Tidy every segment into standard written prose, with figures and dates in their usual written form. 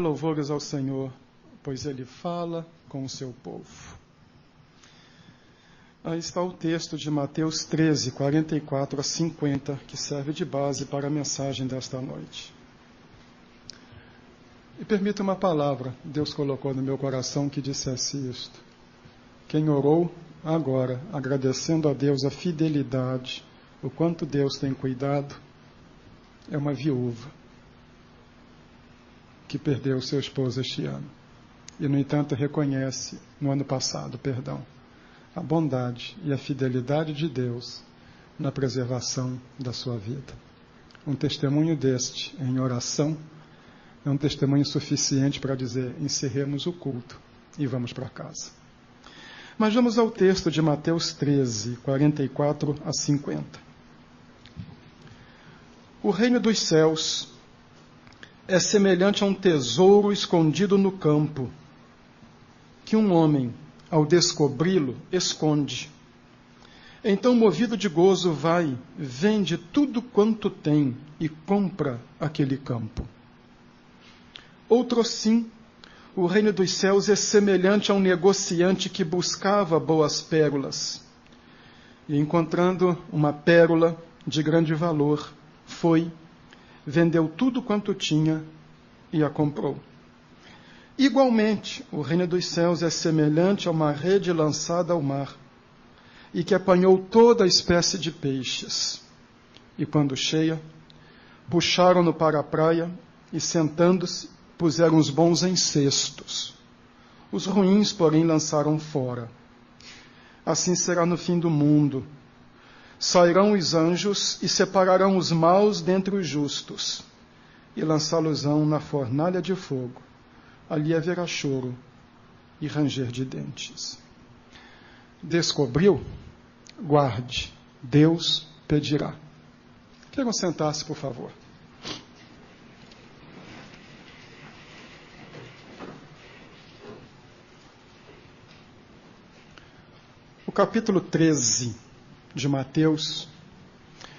Louvores ao Senhor, pois Ele fala com o seu povo. Aí está o texto de Mateus 13, 44 a 50, que serve de base para a mensagem desta noite. E permita uma palavra, Deus colocou no meu coração que dissesse isto. Quem orou agora, agradecendo a Deus a fidelidade, o quanto Deus tem cuidado, é uma viúva que perdeu seu esposo este ano. E, no entanto, reconhece, no ano passado, a bondade e a fidelidade de Deus na preservação da sua vida. Um testemunho deste, em oração, é um testemunho suficiente para dizer, encerremos o culto e vamos para casa. Mas vamos ao texto de Mateus 13, 44 a 50. O reino dos céus é semelhante a um tesouro escondido no campo, que um homem, ao descobri-lo, esconde. Então, movido de gozo, vai, vende tudo quanto tem e compra aquele campo. Outro sim, o reino dos céus é semelhante a um negociante que buscava boas pérolas. E, encontrando uma pérola de grande valor, foi, vendeu tudo quanto tinha e a comprou. Igualmente, o reino dos céus é semelhante a uma rede lançada ao mar, e que apanhou toda a espécie de peixes. E quando cheia, puxaram-no para a praia, e sentando-se, puseram os bons em cestos. Os ruins, porém, lançaram fora. Assim será no fim do mundo. Sairão os anjos e separarão os maus dentre os justos, e lançá-los-ão na fornalha de fogo. Ali haverá choro e ranger de dentes. Descobriu? Guarde, Deus pedirá. Queiram sentar-se, por favor. O capítulo 13 de Mateus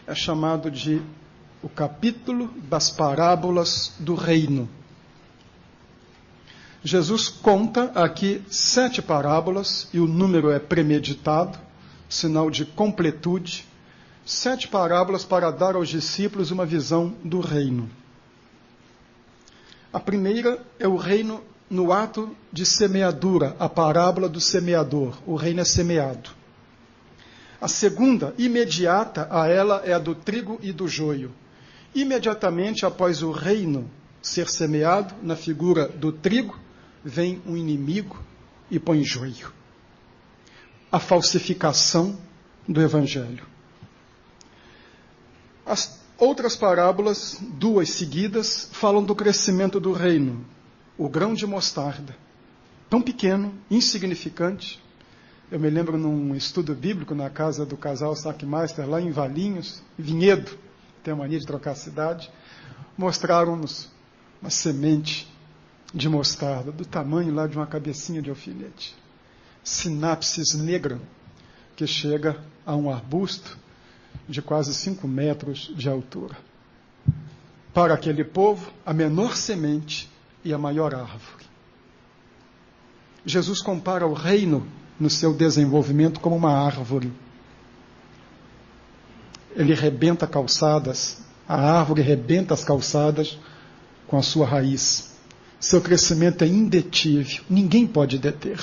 é chamado de o capítulo das parábolas do reino. Jesus conta aqui 7 parábolas, e o número é premeditado, sinal de completude. 7 parábolas para dar aos discípulos uma visão do reino. A primeira é o reino no ato de semeadura, a parábola do semeador. O reino é semeado. A segunda, imediata a ela, é a do trigo e do joio. Imediatamente após o reino ser semeado, na figura do trigo, vem um inimigo e põe joio. A falsificação do evangelho. As outras parábolas, 2 seguidas, falam do crescimento do reino. O grão de mostarda, tão pequeno, insignificante. Eu me lembro num estudo bíblico na casa do casal Sackmeister, lá em Valinhos, Vinhedo, tem a mania de trocar a cidade, mostraram-nos uma semente de mostarda, do tamanho lá de uma cabecinha de alfinete. Sinapsis negra, que chega a um arbusto de quase 5 metros de altura. Para aquele povo, a menor semente e a maior árvore. Jesus compara o reino no seu desenvolvimento como uma árvore. Ele rebenta calçadas, a árvore rebenta as calçadas com a sua raiz. Seu crescimento é indetível, ninguém pode deter.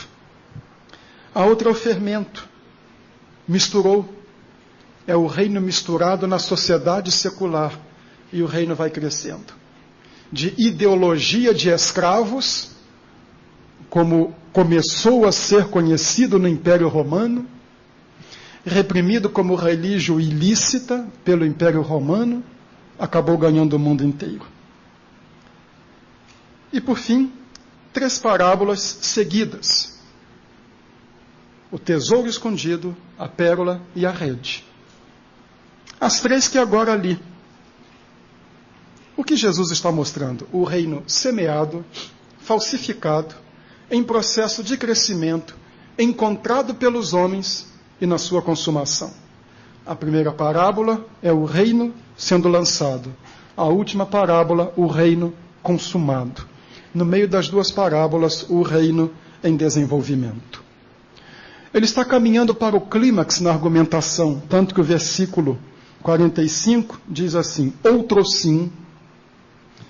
A outra é o fermento. Misturou. É o reino misturado na sociedade secular, e o reino vai crescendo. De ideologia de escravos, como começou a ser conhecido no Império Romano, reprimido como religião ilícita pelo Império Romano, acabou ganhando o mundo inteiro. E, por fim, 3 parábolas seguidas. O tesouro escondido, a pérola e a rede. As 3 que agora li. O que Jesus está mostrando? O reino semeado, falsificado, em processo de crescimento, encontrado pelos homens e na sua consumação. A primeira parábola é o reino sendo lançado. A última parábola, o reino consumado. no meio das duas parábolas, o reino em desenvolvimento. Ele está caminhando para o clímax na argumentação, tanto que o versículo 45 diz assim: outrossim.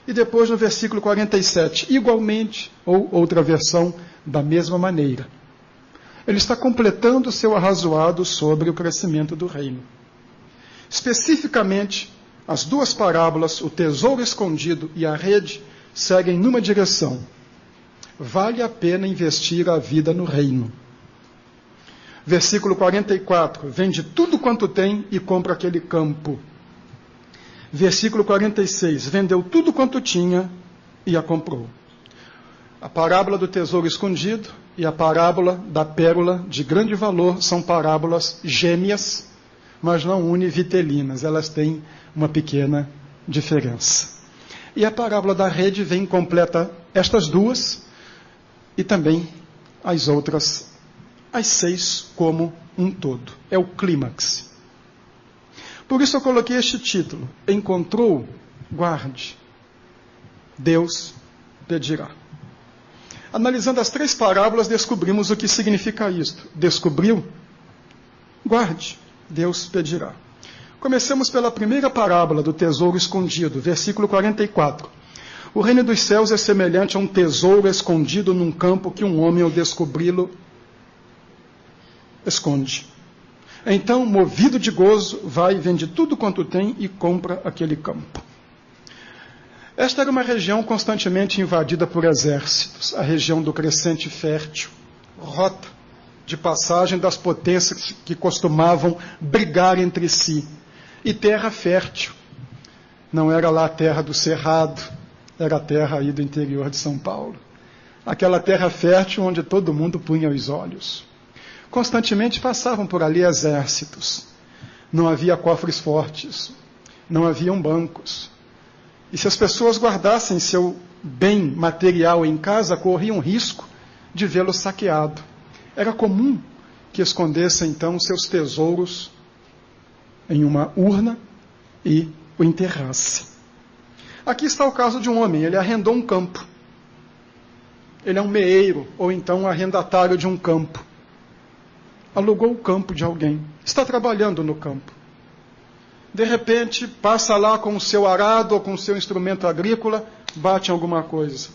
E depois no versículo 47, igualmente, ou outra versão, da mesma maneira. Ele está completando o seu arrazoado sobre o crescimento do reino. Especificamente, as duas parábolas, o tesouro escondido e a rede, seguem numa direção. Vale a pena investir a vida no reino. Versículo 44, vende tudo quanto tem e compra aquele campo. Versículo 46, vendeu tudo quanto tinha e a comprou. A parábola do tesouro escondido e a parábola da pérola de grande valor são parábolas gêmeas, mas não univitelinas, elas têm uma pequena diferença. E a parábola da rede vem completa estas duas e também as outras, as 6 como um todo. É o clímax. Por isso eu coloquei este título: encontrou, guarde, Deus pedirá. Analisando as 3 parábolas, descobrimos o que significa isto. Descobriu? Guarde, Deus pedirá. Comecemos pela primeira parábola do tesouro escondido, versículo 44. O reino dos céus é semelhante a um tesouro escondido num campo que um homem, ao descobri-lo, esconde. Então, movido de gozo, vai e vende tudo quanto tem e compra aquele campo. Esta era uma região constantemente invadida por exércitos, a região do crescente fértil, rota de passagem das potências que costumavam brigar entre si. E terra fértil. Não era lá a terra do Cerrado, era a terra aí do interior de São Paulo. Aquela terra fértil onde todo mundo punha os olhos. Constantemente passavam por ali exércitos. Não havia cofres fortes, não haviam bancos. E se as pessoas guardassem seu bem material em casa, corriam risco de vê-lo saqueado. Era comum que escondessem então seus tesouros em uma urna e o enterrasse. Aqui está o caso de um homem, ele arrendou um campo. Ele é um meeiro, ou então um arrendatário de um campo. Alugou o campo de alguém, está trabalhando no campo. De repente, passa lá com o seu arado ou com o seu instrumento agrícola, bate em alguma coisa.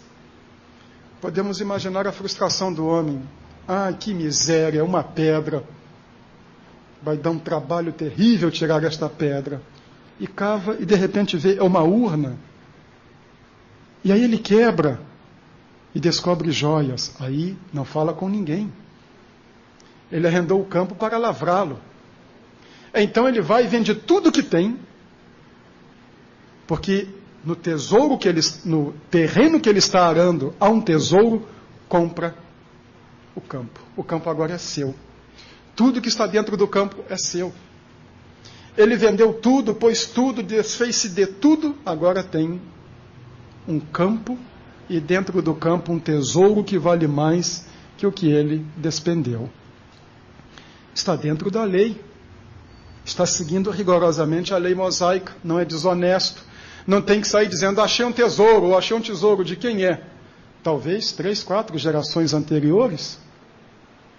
Podemos imaginar a frustração do homem. Ah, que miséria, uma pedra. Vai dar um trabalho terrível tirar esta pedra. E cava e de repente vê, é uma urna. E aí ele quebra e descobre joias. Aí não fala com ninguém. Ele arrendou o campo para lavrá-lo. Então ele vai e vende tudo que tem, porque no tesouro que ele, no terreno que ele está arando, há um tesouro, compra o campo. O campo agora é seu. Tudo que está dentro do campo é seu. Ele vendeu tudo, pôs tudo, desfez-se de tudo, agora tem um campo e dentro do campo um tesouro que vale mais que o que ele despendeu. Está dentro da lei. Está seguindo rigorosamente a lei mosaica, não é desonesto. Não tem que sair dizendo, achei um tesouro, ou achei um tesouro, de quem é? Talvez 3, 4 gerações anteriores.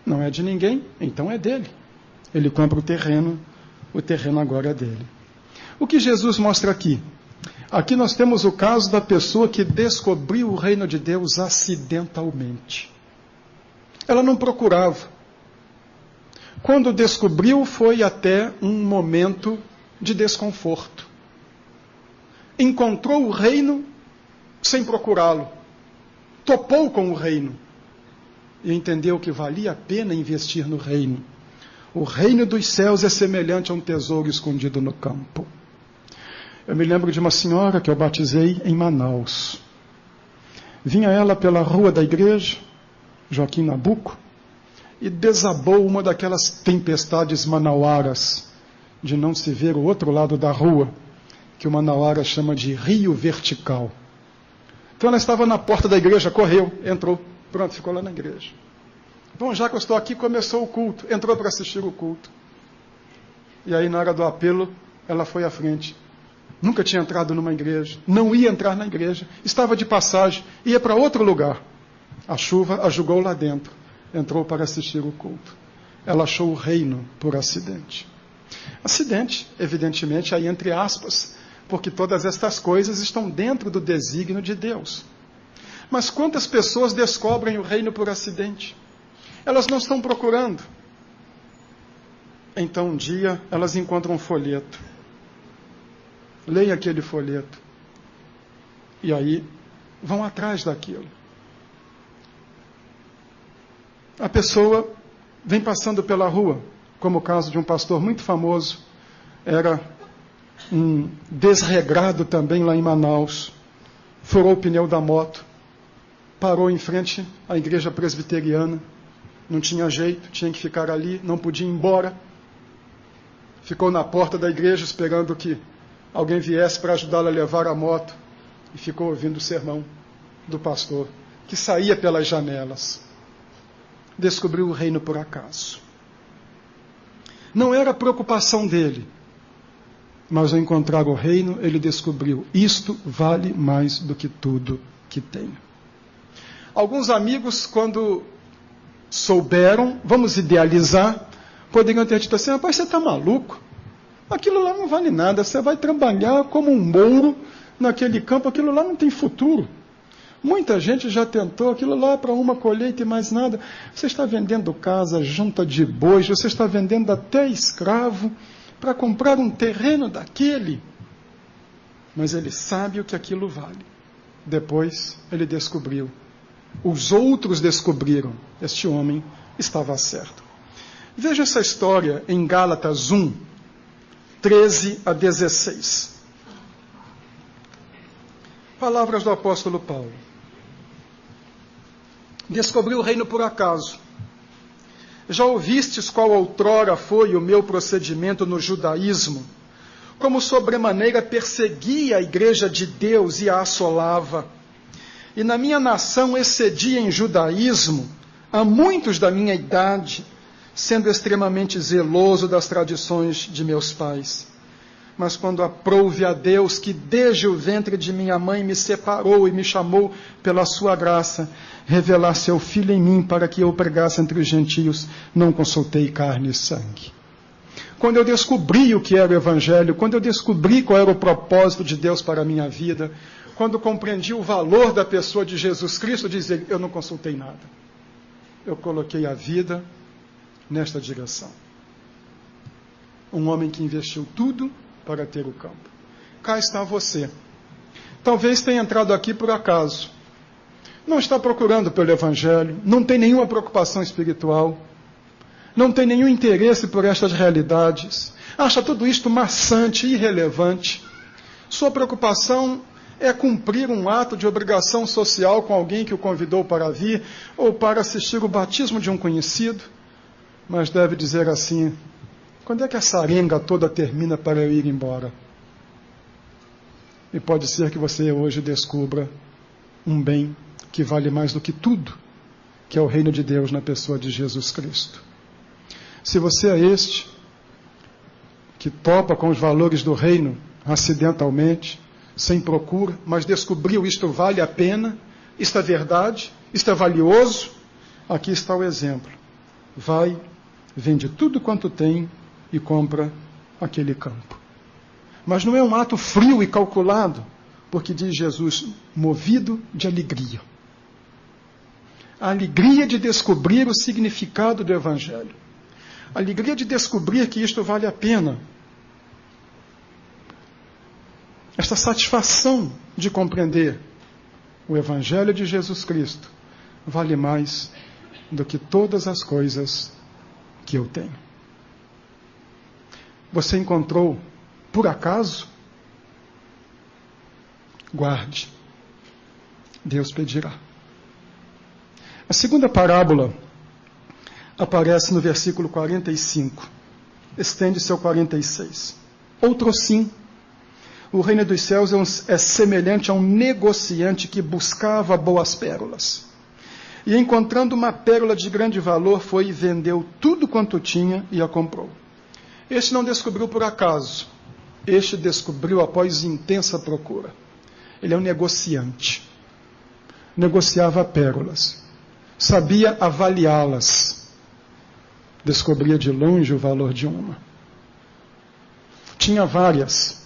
Não é de ninguém, então é dele. Ele compra o terreno agora é dele. O que Jesus mostra aqui? Aqui nós temos o caso da pessoa que descobriu o reino de Deus acidentalmente. Ela não procurava. Quando descobriu, foi até um momento de desconforto. Encontrou o reino sem procurá-lo. Topou com o reino. E entendeu que valia a pena investir no reino. O reino dos céus é semelhante a um tesouro escondido no campo. Eu me lembro de uma senhora que eu batizei em Manaus. Vinha ela pela rua da igreja, Joaquim Nabuco, e desabou uma daquelas tempestades manauaras, de não se ver o outro lado da rua, que o manauara chama de rio vertical. Então ela estava na porta da igreja, correu, entrou, pronto, ficou lá na igreja. Bom, já que eu estou aqui, começou o culto, entrou para assistir o culto. E aí, na hora do apelo, ela foi à frente. Nunca tinha entrado numa igreja, não ia entrar na igreja, estava de passagem, ia para outro lugar. A chuva a jogou lá dentro, entrou para assistir o culto. Ela achou o reino por acidente. Acidente, evidentemente, aí entre aspas, porque todas estas coisas estão dentro do desígnio de Deus. Mas quantas pessoas descobrem o reino por acidente? Elas não estão procurando. Então um dia elas encontram um folheto. Leem aquele folheto. E aí vão atrás daquilo. A pessoa vem passando pela rua, como o caso de um pastor muito famoso, era um desregrado também lá em Manaus, furou o pneu da moto, parou em frente à igreja presbiteriana, não tinha jeito, tinha que ficar ali, não podia ir embora, ficou na porta da igreja esperando que alguém viesse para ajudá-lo a levar a moto, e ficou ouvindo o sermão do pastor, que saía pelas janelas. Descobriu o reino por acaso. Não era a preocupação dele, mas ao encontrar o reino, ele descobriu: isto vale mais do que tudo que tenho. Alguns amigos, quando souberam, vamos idealizar, poderiam ter dito assim: rapaz, você está maluco? Aquilo lá não vale nada, você vai trabalhar como um mouro naquele campo, aquilo lá não tem futuro. Muita gente já tentou, aquilo lá para uma colheita e mais nada. Você está vendendo casa, junta de bois, você está vendendo até escravo para comprar um terreno daquele. Mas ele sabe o que aquilo vale. Depois ele descobriu. Os outros descobriram. Este homem estava certo. Veja essa história em Gálatas 1, 13 a 16. Palavras do apóstolo Paulo. Descobri o reino por acaso. Já ouvistes qual outrora foi o meu procedimento no judaísmo, como sobremaneira perseguia a igreja de Deus e a assolava. E na minha nação excedia em judaísmo a muitos da minha idade, sendo extremamente zeloso das tradições de meus pais. Mas quando aprouve a Deus, que desde o ventre de minha mãe me separou e me chamou pela sua graça, revelar seu Filho em mim para que eu pregasse entre os gentios, não consultei carne e sangue. Quando eu descobri o que era o Evangelho, quando eu descobri qual era o propósito de Deus para a minha vida, quando compreendi o valor da pessoa de Jesus Cristo, dizer, eu não consultei nada. Eu coloquei a vida nesta direção. Um homem que investiu tudo para ter o campo. Cá está você. Talvez tenha entrado aqui por acaso. Não está procurando pelo Evangelho, não tem nenhuma preocupação espiritual, não tem nenhum interesse por estas realidades, acha tudo isto maçante, irrelevante. Sua preocupação é cumprir um ato de obrigação social com alguém que o convidou para vir, ou para assistir o batismo de um conhecido, mas deve dizer assim: quando é que essa arenga toda termina para eu ir embora? E pode ser que você hoje descubra um bem que vale mais do que tudo, que é o reino de Deus na pessoa de Jesus Cristo. Se você é este, que topa com os valores do reino, acidentalmente, sem procura, mas descobriu isto vale a pena, isto é verdade, isto é valioso, aqui está o exemplo. Vai, vende tudo quanto tem e compra aquele campo. Mas não é um ato frio e calculado, porque diz Jesus, movido de alegria. A alegria de descobrir o significado do Evangelho. A alegria de descobrir que isto vale a pena. Esta satisfação de compreender o Evangelho de Jesus Cristo vale mais do que todas as coisas que eu tenho. Você encontrou por acaso? Guarde. Deus pedirá. A segunda parábola aparece no versículo 45. Estende-se ao 46. Outro sim. O reino dos céus é semelhante a um negociante que buscava boas pérolas. E encontrando uma pérola de grande valor, foi e vendeu tudo quanto tinha e a comprou. Este não descobriu por acaso. Este descobriu após intensa procura. Ele é um negociante. Negociava pérolas. Sabia avaliá-las. Descobria de longe o valor de uma. Tinha várias.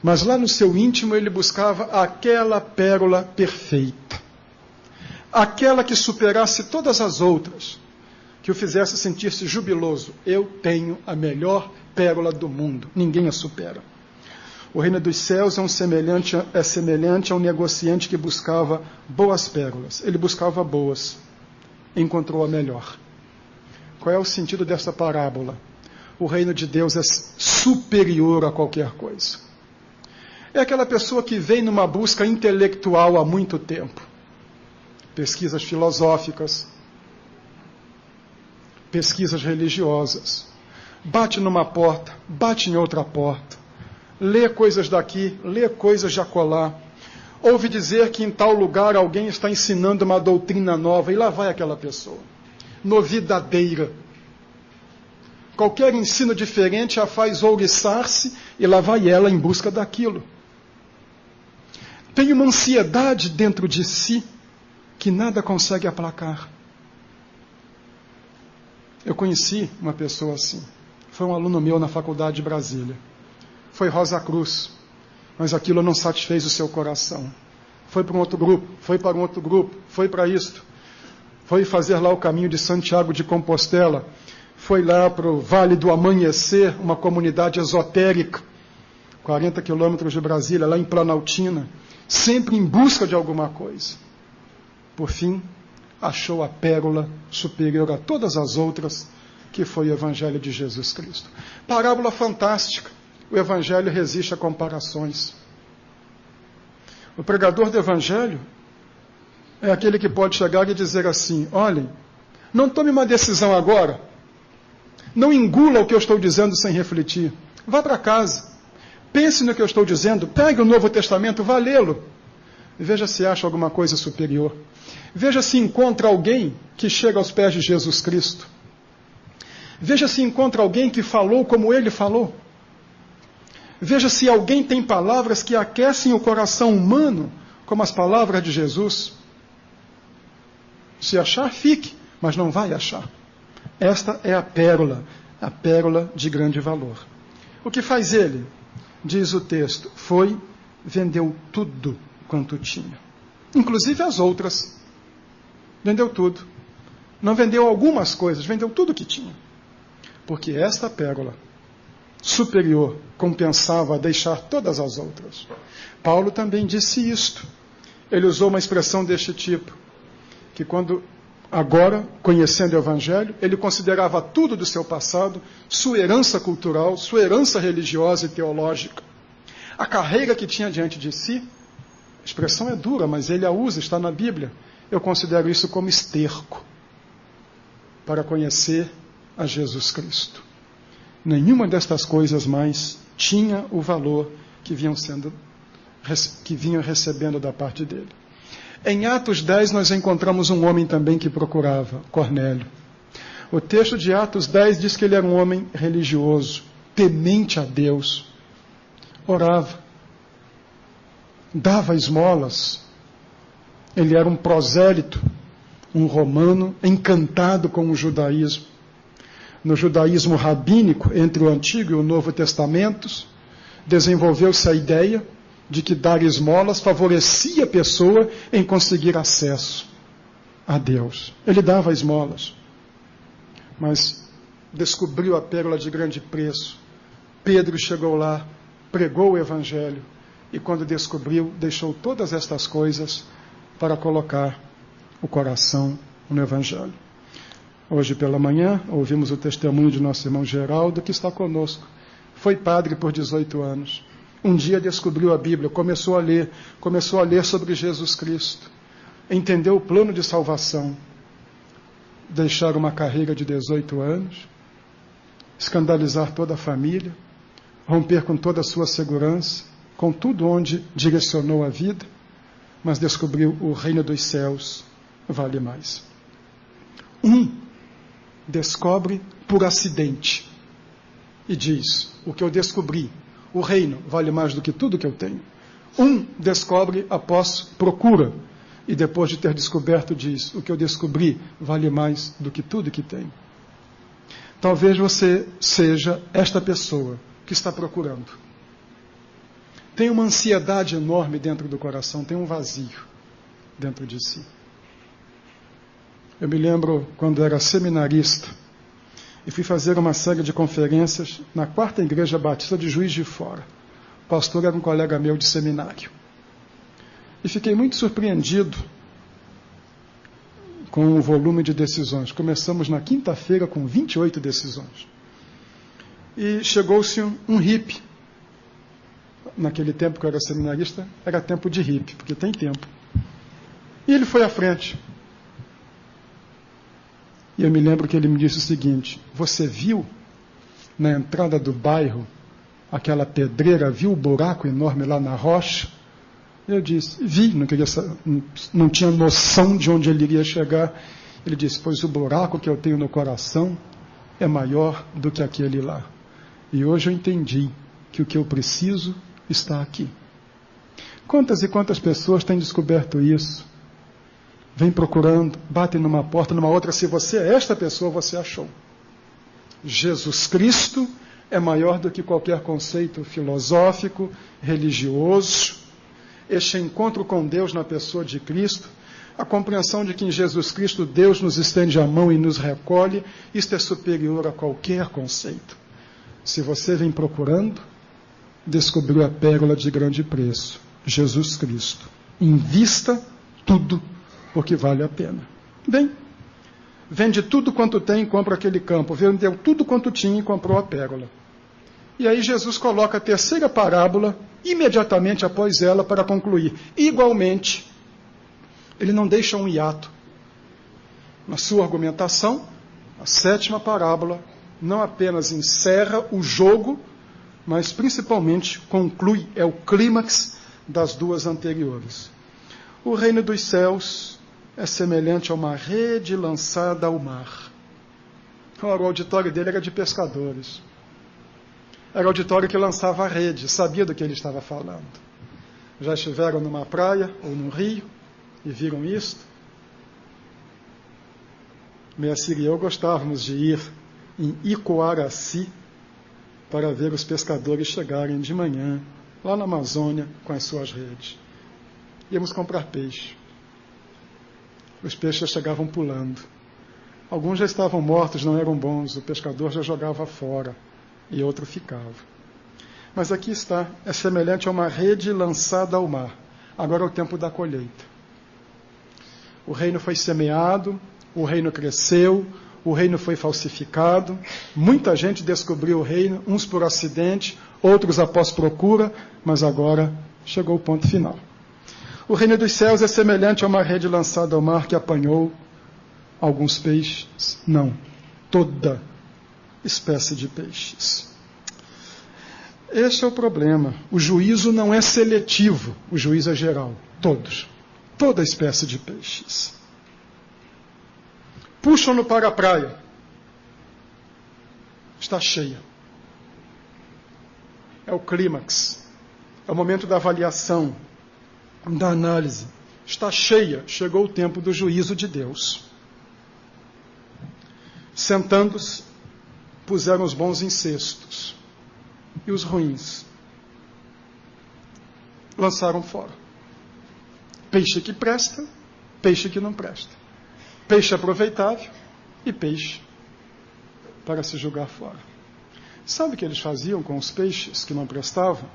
Mas lá no seu íntimo ele buscava aquela pérola perfeita. Aquela que superasse todas as outras. Que o fizesse sentir-se jubiloso. Eu tenho a melhor pérola do mundo. Ninguém a supera. O reino dos céus é semelhante a um negociante que buscava boas pérolas. Ele buscava boas. Encontrou a melhor. Qual é o sentido dessa parábola? O reino de Deus é superior a qualquer coisa. É aquela pessoa que vem numa busca intelectual há muito tempo. Pesquisas filosóficas, pesquisas religiosas. Bate numa porta, bate em outra porta. Lê coisas daqui, lê coisas de acolá. Ouve dizer que em tal lugar alguém está ensinando uma doutrina nova, e lá vai aquela pessoa. Novidadeira. Qualquer ensino diferente a faz ouriçar-se, e lá vai ela em busca daquilo. Tem uma ansiedade dentro de si que nada consegue aplacar. Eu conheci uma pessoa assim. Foi um aluno meu na faculdade de Brasília. Foi Rosa Cruz, mas aquilo não satisfez o seu coração. Foi para um outro grupo, foi para um outro grupo, foi para isto. Foi fazer lá o caminho de Santiago de Compostela. Foi lá para o Vale do Amanhecer, uma comunidade esotérica, 40 quilômetros de Brasília, lá em Planaltina, sempre em busca de alguma coisa. Por fim, achou a pérola superior a todas as outras, que foi o Evangelho de Jesus Cristo. Parábola fantástica. O Evangelho resiste a comparações. O pregador do Evangelho é aquele que pode chegar e dizer assim: olhem, não tome uma decisão agora. Não engula o que eu estou dizendo sem refletir. Vá para casa. Pense no que eu estou dizendo. Pegue o Novo Testamento, vá lê-lo. E veja se acha alguma coisa superior. Veja se encontra alguém que chega aos pés de Jesus Cristo. Veja se encontra alguém que falou como ele falou. Veja se alguém tem palavras que aquecem o coração humano, como as palavras de Jesus. Se achar, fique, mas não vai achar. Esta é a pérola de grande valor. O que faz ele? Diz o texto, vendeu tudo quanto tinha. Inclusive as outras. Vendeu tudo. Não vendeu algumas coisas, vendeu tudo que tinha. Porque esta pérola superior compensava a deixar todas as outras. Paulo também disse isto. Ele usou uma expressão deste tipo, que quando, agora, conhecendo o Evangelho, ele considerava tudo do seu passado, sua herança cultural, sua herança religiosa e teológica, a carreira que tinha diante de si. A expressão é dura, mas ele a usa, está na Bíblia. Eu considero isso como esterco para conhecer a Jesus Cristo. Nenhuma destas coisas mais tinha o valor que vinham recebendo da parte dele. Em Atos 10 nós encontramos um homem também que procurava, Cornélio. O texto de Atos 10 diz que ele era um homem religioso, temente a Deus, orava, dava esmolas. Ele era um prosélito, um romano encantado com o judaísmo. No judaísmo rabínico, entre o Antigo e o Novo Testamentos, desenvolveu-se a ideia de que dar esmolas favorecia a pessoa em conseguir acesso a Deus. Ele dava esmolas, mas descobriu a pérola de grande preço. Pedro chegou lá, pregou o Evangelho, e quando descobriu, deixou todas estas coisas para colocar o coração no Evangelho. Hoje pela manhã, ouvimos o testemunho de nosso irmão Geraldo, que está conosco. Foi padre por 18 anos. Um dia descobriu a Bíblia, começou a ler sobre Jesus Cristo. Entendeu o plano de salvação. Deixar uma carreira de 18 anos, escandalizar toda a família, romper com toda a sua segurança, com tudo onde direcionou a vida, mas descobriu o reino dos céus vale mais. Descobre por acidente. e diz: o que eu descobri, o reino vale mais do que tudo que eu tenho. Um descobre após procura, e depois de ter descoberto diz: o que eu descobri vale mais do que tudo que tenho. Talvez você seja esta pessoa que está procurando. Tem uma ansiedade enorme dentro do coração, tem um vazio dentro de si. Eu me lembro quando era seminarista e fui fazer uma série de conferências na 4ª Igreja Batista de Juiz de Fora. O pastor era um colega meu de seminário. E fiquei muito surpreendido com o volume de decisões. Começamos na quinta-feira com 28 decisões. E chegou-se um hippie. Naquele tempo que eu era seminarista, era tempo de hippie, porque tem tempo. E ele foi à frente. E eu me lembro que ele me disse o seguinte: você viu na entrada do bairro aquela pedreira, viu o buraco enorme lá na rocha? Eu disse: vi, não tinha noção de onde ele iria chegar. Ele disse: pois o buraco que eu tenho no coração é maior do que aquele lá. E hoje eu entendi que o que eu preciso está aqui. Quantas e quantas pessoas têm descoberto isso? Vem procurando, batem numa porta, numa outra. Se você é esta pessoa, você achou. Jesus Cristo é maior do que qualquer conceito filosófico, religioso. Este encontro com Deus na pessoa de Cristo, a compreensão de que em Jesus Cristo Deus nos estende a mão e nos recolhe, isto é superior a qualquer conceito. Se você vem procurando, descobriu a pérola de grande preço, Jesus Cristo. Invista tudo, porque vale a pena. Bem, vende tudo quanto tem e compra aquele campo. Vendeu tudo quanto tinha e comprou a pérola. E aí Jesus coloca a terceira parábola imediatamente após ela para concluir. Igualmente, ele não deixa um hiato. Na sua argumentação, a 7ª parábola não apenas encerra o jogo, mas principalmente conclui, é o clímax das duas anteriores. O reino dos céus é semelhante a uma rede lançada ao mar. Ora, o auditório dele era de pescadores. Era o auditório que lançava a rede, sabia do que ele estava falando. Já estiveram numa praia ou num rio e viram isto? Meacir e eu gostávamos de ir em Icoaraci para ver os pescadores chegarem de manhã, lá na Amazônia, com as suas redes. Íamos comprar peixe. Os peixes já chegavam pulando. Alguns já estavam mortos, não eram bons, o pescador já jogava fora e outro ficava. Mas aqui está, é semelhante a uma rede lançada ao mar. Agora é o tempo da colheita. O reino foi semeado, o reino cresceu, o reino foi falsificado, muita gente descobriu o reino, uns por acidente, outros após procura, mas agora chegou o ponto final. O reino dos céus é semelhante a uma rede lançada ao mar que apanhou alguns peixes, não, toda espécie de peixes. Este é o problema. O juízo não é seletivo, o juízo é geral, todos, toda espécie de peixes. Puxam-no para a praia. Está cheia. É o clímax. É o momento da avaliação, da análise. Está cheia. Chegou o tempo do juízo de Deus. Sentando-se, puseram os bons em cestos. E os ruins lançaram fora. Peixe que presta, peixe que não presta. Peixe aproveitável e peixe para se jogar fora. Sabe o que eles faziam com os peixes que não prestavam?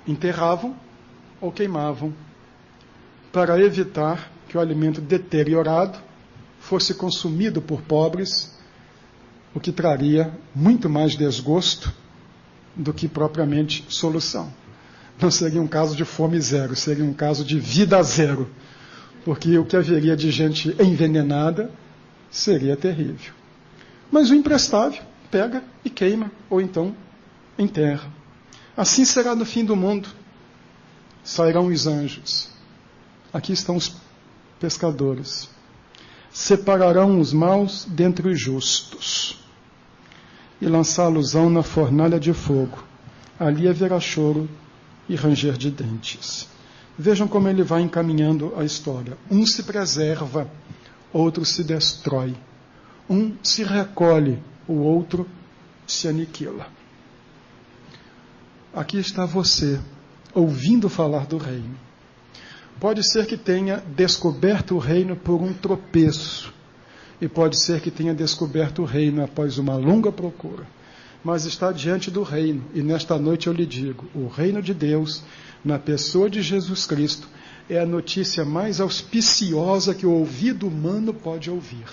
Enterravam ou queimavam para evitar que o alimento deteriorado fosse consumido por pobres, o que traria muito mais desgosto do que propriamente solução. Não seria um caso de fome zero, seria um caso de vida zero. Porque o que haveria de gente envenenada seria terrível. Mas o imprestável pega e queima, ou então enterra. Assim será no fim do mundo. Sairão os anjos. Aqui estão os pescadores. Separarão os maus dentre os justos. e lançá-los-ão na fornalha de fogo. Ali haverá choro e ranger de dentes. Vejam como ele vai encaminhando a história. Um se preserva, outro se destrói. Um se recolhe, o outro se aniquila. Aqui está você, ouvindo falar do reino. Pode ser que tenha descoberto o reino por um tropeço, e pode ser que tenha descoberto o reino após uma longa procura, mas está diante do reino, e nesta noite eu lhe digo, o reino de Deus, na pessoa de Jesus Cristo, é a notícia mais auspiciosa que o ouvido humano pode ouvir.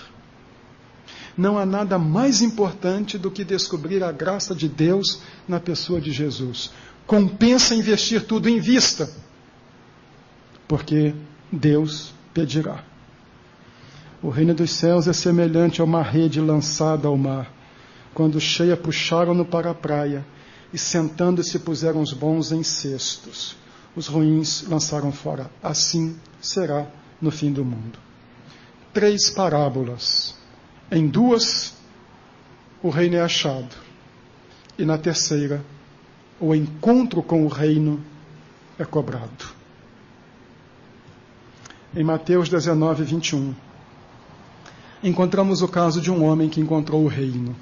Não há nada mais importante do que descobrir a graça de Deus na pessoa de Jesus. Compensa investir tudo em vista, porque Deus pedirá. O reino dos céus é semelhante a uma rede lançada ao mar. Quando cheia, puxaram-no para a praia, e sentando-se puseram os bons em cestos. Os ruins lançaram fora. Assim será no fim do mundo. 3 parábolas. Em 2, o reino é achado. E na terceira, o encontro com o reino é cobrado. Em Mateus 19, 21, encontramos o caso de um homem que encontrou o reino.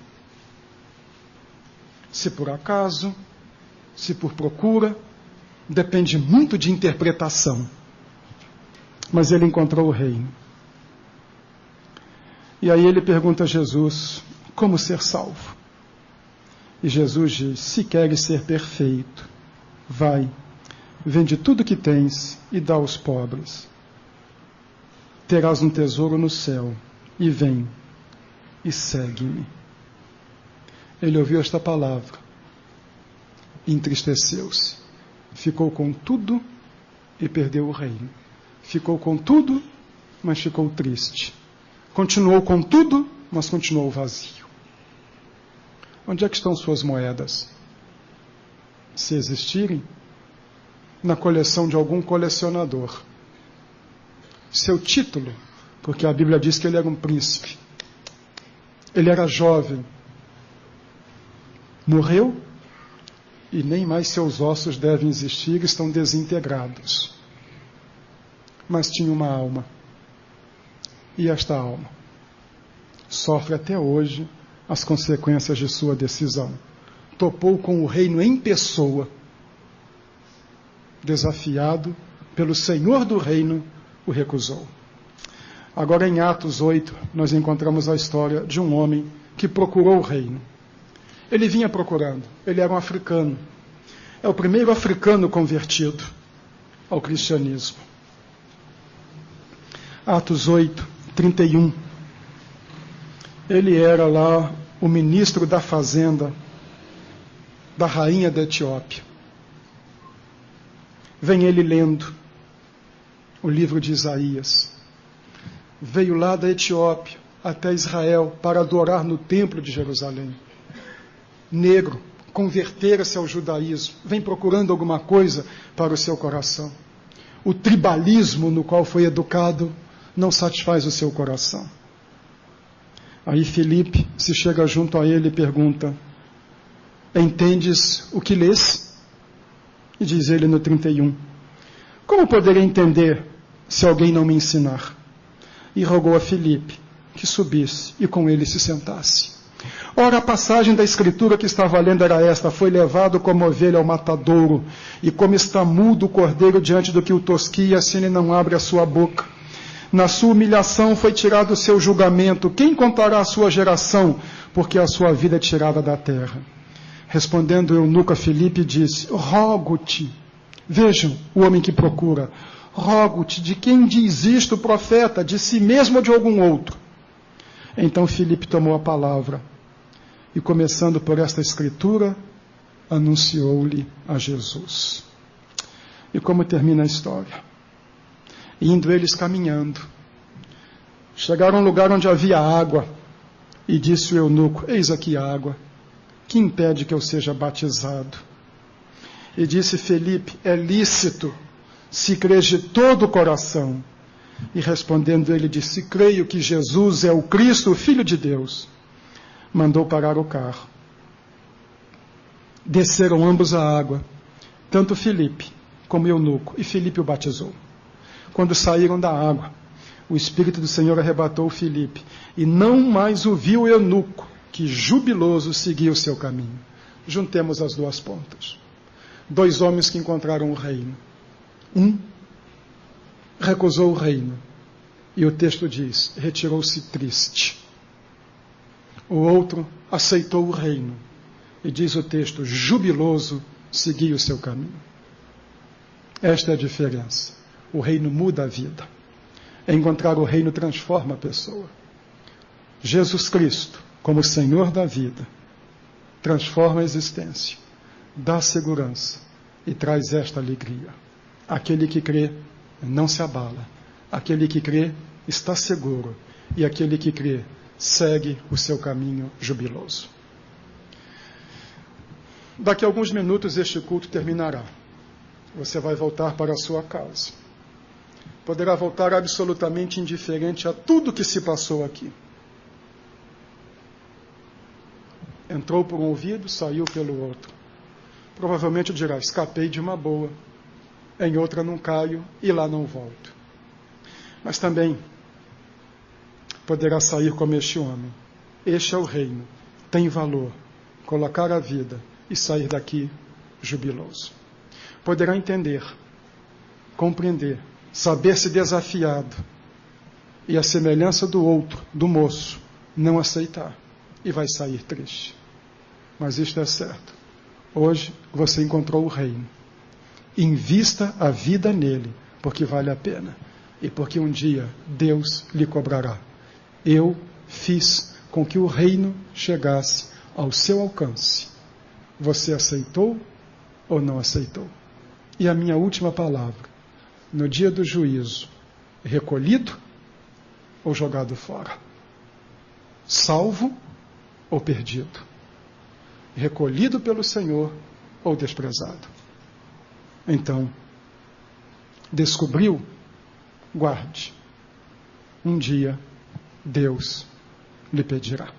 Se por acaso, se por procura, depende muito de interpretação. Mas ele encontrou o reino. E aí ele pergunta a Jesus, como ser salvo? E Jesus diz, se queres ser perfeito, vai, vende tudo que tens e dá aos pobres. Terás um tesouro no céu, e vem, e segue-me. Ele ouviu esta palavra, entristeceu-se, ficou com tudo e perdeu o reino. Ficou com tudo, mas ficou triste. Continuou com tudo, mas continuou vazio. Onde é que estão suas moedas? Se existirem, na coleção de algum colecionador. Seu título, porque a Bíblia diz que ele era um príncipe. Ele era jovem. Morreu e nem mais seus ossos devem existir, estão desintegrados. Mas tinha uma alma. E esta alma sofre até hoje as consequências de sua decisão. Topou com o reino em pessoa, desafiado pelo Senhor do reino, o recusou. Agora em Atos 8, nós encontramos a história de um homem que procurou o reino. Ele vinha procurando, ele era um africano. É o primeiro africano convertido ao cristianismo. Atos 8, 31. Ele era lá o ministro da fazenda da rainha da Etiópia. Vem ele lendo o livro de Isaías. Veio lá da Etiópia até Israel para adorar no templo de Jerusalém. Negro, convertera-se ao judaísmo, vem procurando alguma coisa para o seu coração. O tribalismo no qual foi educado não satisfaz o seu coração. Aí Filipe se chega junto a ele e pergunta, entendes o que lês? E diz ele no 31, como poderei entender se alguém não me ensinar? E rogou a Filipe que subisse e com ele se sentasse. Ora, a passagem da escritura que estava lendo era esta, foi levado como ovelha ao matadouro, e como está mudo o cordeiro diante do que o tosquia, assim ele não abre a sua boca. Na sua humilhação foi tirado o seu julgamento. Quem contará a sua geração? Porque a sua vida é tirada da terra. Respondendo eunuco a Filipe, disse, rogo-te, vejam o homem que procura, rogo-te, de quem diz isto o profeta, de si mesmo ou de algum outro? Então Filipe tomou a palavra, e começando por esta escritura, anunciou-lhe a Jesus. E como termina a história? Indo eles caminhando, chegaram a um lugar onde havia água, e disse o eunuco, eis aqui a água, que impede que eu seja batizado? E disse Filipe, é lícito, se crês de todo o coração. E respondendo ele disse, creio que Jesus é o Cristo, o Filho de Deus. Mandou parar o carro. Desceram ambos à água, tanto Filipe como Eunuco, e Filipe o batizou. Quando saíram da água, o Espírito do Senhor arrebatou Filipe, e não mais o viu o eunuco, que jubiloso seguia o seu caminho. Juntemos as duas pontas. 2 homens que encontraram o reino. Um recusou o reino, e o texto diz, retirou-se triste. O outro aceitou o reino, e diz o texto, jubiloso seguia o seu caminho. Esta é a diferença. O reino muda a vida. Encontrar o reino transforma a pessoa. Jesus Cristo, como Senhor da vida, transforma a existência, dá segurança e traz esta alegria. Aquele que crê não se abala. Aquele que crê está seguro. E aquele que crê segue o seu caminho jubiloso. Daqui a alguns minutos este culto terminará. Você vai voltar para a sua casa. Poderá voltar absolutamente indiferente a tudo que se passou aqui. Entrou por um ouvido, saiu pelo outro. Provavelmente dirá, escapei de uma boa, em outra não caio e lá não volto. Mas também poderá sair como este homem. Este é o reino, tem valor, colocar a vida e sair daqui jubiloso. Poderá entender, compreender, saber-se desafiado e a semelhança do outro, do moço, não aceitar e vai sair triste. Mas isto é certo. Hoje você encontrou o reino. Invista a vida nele, porque vale a pena e porque um dia Deus lhe cobrará. Eu fiz com que o reino chegasse ao seu alcance. Você aceitou ou não aceitou? E a minha última palavra, no dia do juízo, recolhido ou jogado fora? Salvo ou perdido? Recolhido pelo Senhor ou desprezado? Então, descobriu? Guarde. Um dia, Deus lhe pedirá.